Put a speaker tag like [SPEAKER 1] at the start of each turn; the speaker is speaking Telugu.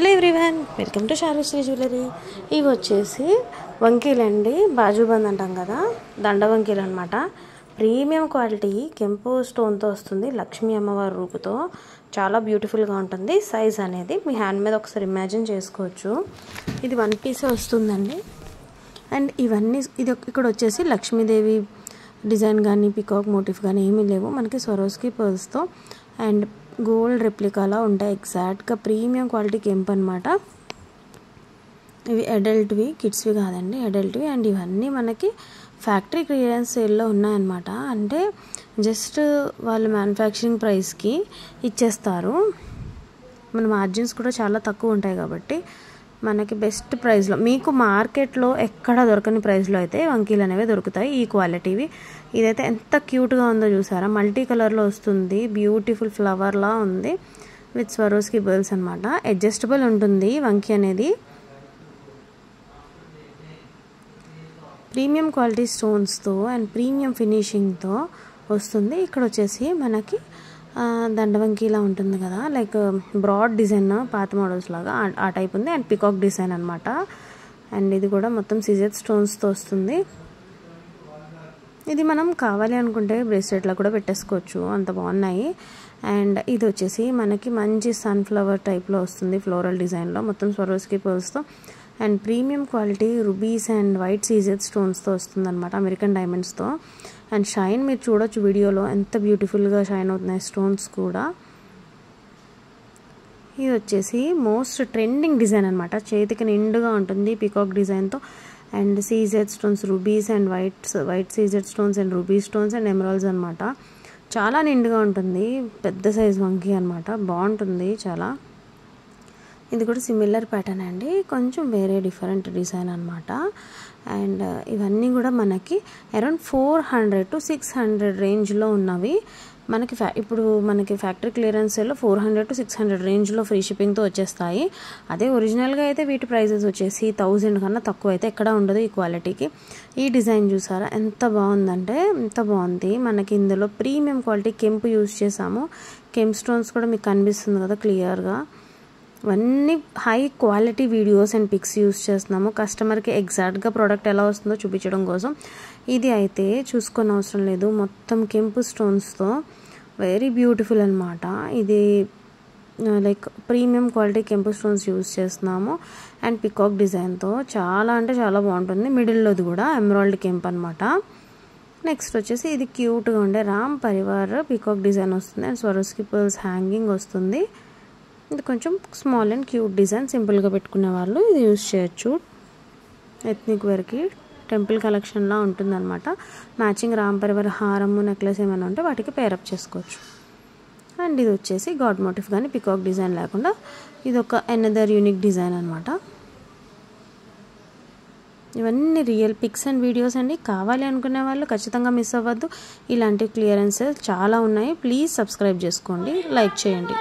[SPEAKER 1] Hello everyone, welcome to Sarashri jewellery. ఇవి వచ్చేసి వంకీలు అండి, బాజుబంద్ అంటాం కదా, దండ వంకీలు అనమాట. ప్రీమియం క్వాలిటీ కెంపు స్టోన్తో వస్తుంది, లక్ష్మీ అమ్మవారి రూపుతో. చాలా బ్యూటిఫుల్గా ఉంటుంది. సైజ్ అనేది మీ హ్యాండ్ మీద ఒకసారి ఇమాజిన్ చేసుకోవచ్చు. ఇది 1 పీస్ వస్తుందండి. అండ్ ఇవన్నీ ఇక్కడ వచ్చేసి లక్ష్మీదేవి డిజైన్ కానీ పికాక్ మోటిఫ్ కానీ ఏమీ లేవు, మనకి స్వరోస్కి పర్ల్స్తో అండ్ గోల్డ్ రెప్లికాలా ఉంటాయి. ఎగ్జాక్ట్గా ప్రీమియం క్వాలిటీ కెంప్ అనమాట. ఇవి అడల్ట్వి, కిడ్స్వి కాదండి, అడల్ట్వి. అండ్ ఇవన్నీ మనకి ఫ్యాక్టరీ క్లియరెన్స్ సేల్లో ఉన్నాయన్నమాట. అంటే జస్ట్ వాళ్ళు మ్యానుఫ్యాక్చరింగ్ ప్రైస్కి ఇచ్చేస్తారు. మన మార్జిన్స్ కూడా చాలా తక్కువ ఉంటాయి కాబట్టి మనకి బెస్ట్ ప్రైస్లో, మీకు మార్కెట్లో ఎక్కడ దొరకని ప్రైస్లో అయితే వంకీలు అనేవి దొరుకుతాయి ఈ క్వాలిటీవి. ఇదైతే ఎంత క్యూట్గా ఉందో చూసారా, మల్టీ కలర్లో వస్తుంది, బ్యూటిఫుల్ ఫ్లవర్లా ఉంది విత్ స్వరోస్కి బర్ల్స్ అనమాట. అడ్జస్టబుల్ ఉంటుంది వంకీ అనేది. ప్రీమియం క్వాలిటీ స్టోన్స్తో అండ్ ప్రీమియం ఫినిషింగ్తో వస్తుంది. ఇక్కడ వచ్చేసి మనకి దండవంకీలా ఉంటుంది కదా, లైక్ బ్రాడ్ డిజైన్, పాత మోడల్స్ లాగా ఆ టైప్ ఉంది. అండ్ పికాక్ డిజైన్ అనమాట. అండ్ ఇది కూడా మొత్తం సిజెడ్ స్టోన్స్తో వస్తుంది. ఇది మనం కావాలి అనుకుంటే బ్రేస్లెట్లో కూడా పెట్టేసుకోవచ్చు, అంత బాగున్నాయి. అండ్ ఇది వచ్చేసి మనకి మంచి సన్ఫ్లవర్ టైప్లో వస్తుంది, ఫ్లోరల్ డిజైన్లో, మొత్తం స్వరోస్కి పర్ల్స్తో and premium quality rubies and white CZ స్టోన్స్తో వస్తుంది అనమాట, అమెరికన్ డైమండ్స్తో. అండ్ షైన్ మీరు చూడొచ్చు వీడియోలో, ఎంత బ్యూటిఫుల్గా షైన్ అవుతున్నాయి స్టోన్స్ కూడా. ఇది వచ్చేసి మోస్ట్ ట్రెండింగ్ డిజైన్ అనమాట, చేతికి నిండుగా ఉంటుంది పికాక్ డిజైన్తో and CZ stones, rubies and white CZ stones and ruby stones and emeralds అనమాట. చాలా నిండుగా ఉంటుంది, పెద్ద సైజ్ వంకీ అనమాట, బాగుంటుంది చాలా. ఇది కూడా సిమిలర్ ప్యాటర్న్ అండి, కొంచెం వేరే డిఫరెంట్ డిజైన్ అనమాట. అండ్ ఇవన్నీ కూడా మనకి అరౌండ్ 400 to 600 రేంజ్లో ఉన్నవి. మనకి ఇప్పుడు మనకి ఫ్యాక్టరీ క్లియరెన్స్లో 400 to 600 రేంజ్లో ఫ్రీ షిప్పింగ్తో వచ్చేస్తాయి. అదే ఒరిజినల్గా అయితే వీటి ప్రైజెస్ వచ్చేసి 1000 కన్నా తక్కువ అయితే ఎక్కడ ఉండదు ఈ క్వాలిటీకి. ఈ డిజైన్ చూసారా ఎంత బాగుందంటే, ఎంత బాగుంది. మనకి ఇందులో ప్రీమియం క్వాలిటీ కెంపు యూజ్ చేసాము. కెంప్ స్టోన్స్ కూడా మీకు కనిపిస్తుంది కదా క్లియర్గా. ఇవన్నీ high quality videos and pics use చేస్తున్నాము కస్టమర్కి ఎగ్జాక్ట్గా ప్రోడక్ట్ ఎలా వస్తుందో చూపించడం కోసం. ఇది అయితే చూసుకొని అవసరం లేదు, మొత్తం కెంపు స్టోన్స్తో వెరీ బ్యూటిఫుల్ అనమాట. ఇది లైక్ ప్రీమియం క్వాలిటీ కెంపు స్టోన్స్ యూస్ చేస్తున్నాము అండ్ పికాక్ డిజైన్తో చాలా అంటే చాలా బాగుంటుంది. మిడిల్లోది కూడా ఎమరాల్డ్ కెంప్ అనమాట. నెక్స్ట్ వచ్చేసి ఇది క్యూట్గా ఉండే రామ్ పరివార్ పికాక్ డిజైన్ వస్తుంది అండ్ స్వరోస్కి పర్ల్స్ హ్యాంగింగ్ వస్తుంది. ఇది కొంచెం స్మాల్ అండ్ క్యూట్ డిజైన్, సింపుల్గా పెట్టుకునే వాళ్ళు ఇది యూజ్ చేయొచ్చు. ఎథ్నిక్ వేర్కి టెంపుల్ కలెక్షన్లా ఉంటుందన్నమాట. మ్యాచింగ్ రామ్ పరివార్ హారము, నెక్లెస్ ఏమైనా ఉంటే వాటికి పేరప్ చేసుకోవచ్చు. అండ్ ఇది వచ్చేసి గాడ్ మోటిఫ్ కానీ పికాక్ డిజైన్ లేకుండా ఇది ఒక అనదర్ యూనిక్ డిజైన్ అనమాట. ఇవన్నీ రియల్ పిక్స్ అండ్ వీడియోస్ అండి. కావాలి అనుకునే వాళ్ళు ఖచ్చితంగా మిస్ అవ్వద్దు. ఇలాంటి క్లియరెన్సెస్ చాలా ఉన్నాయి. ప్లీజ్ సబ్స్క్రైబ్ చేసుకోండి, లైక్ చేయండి.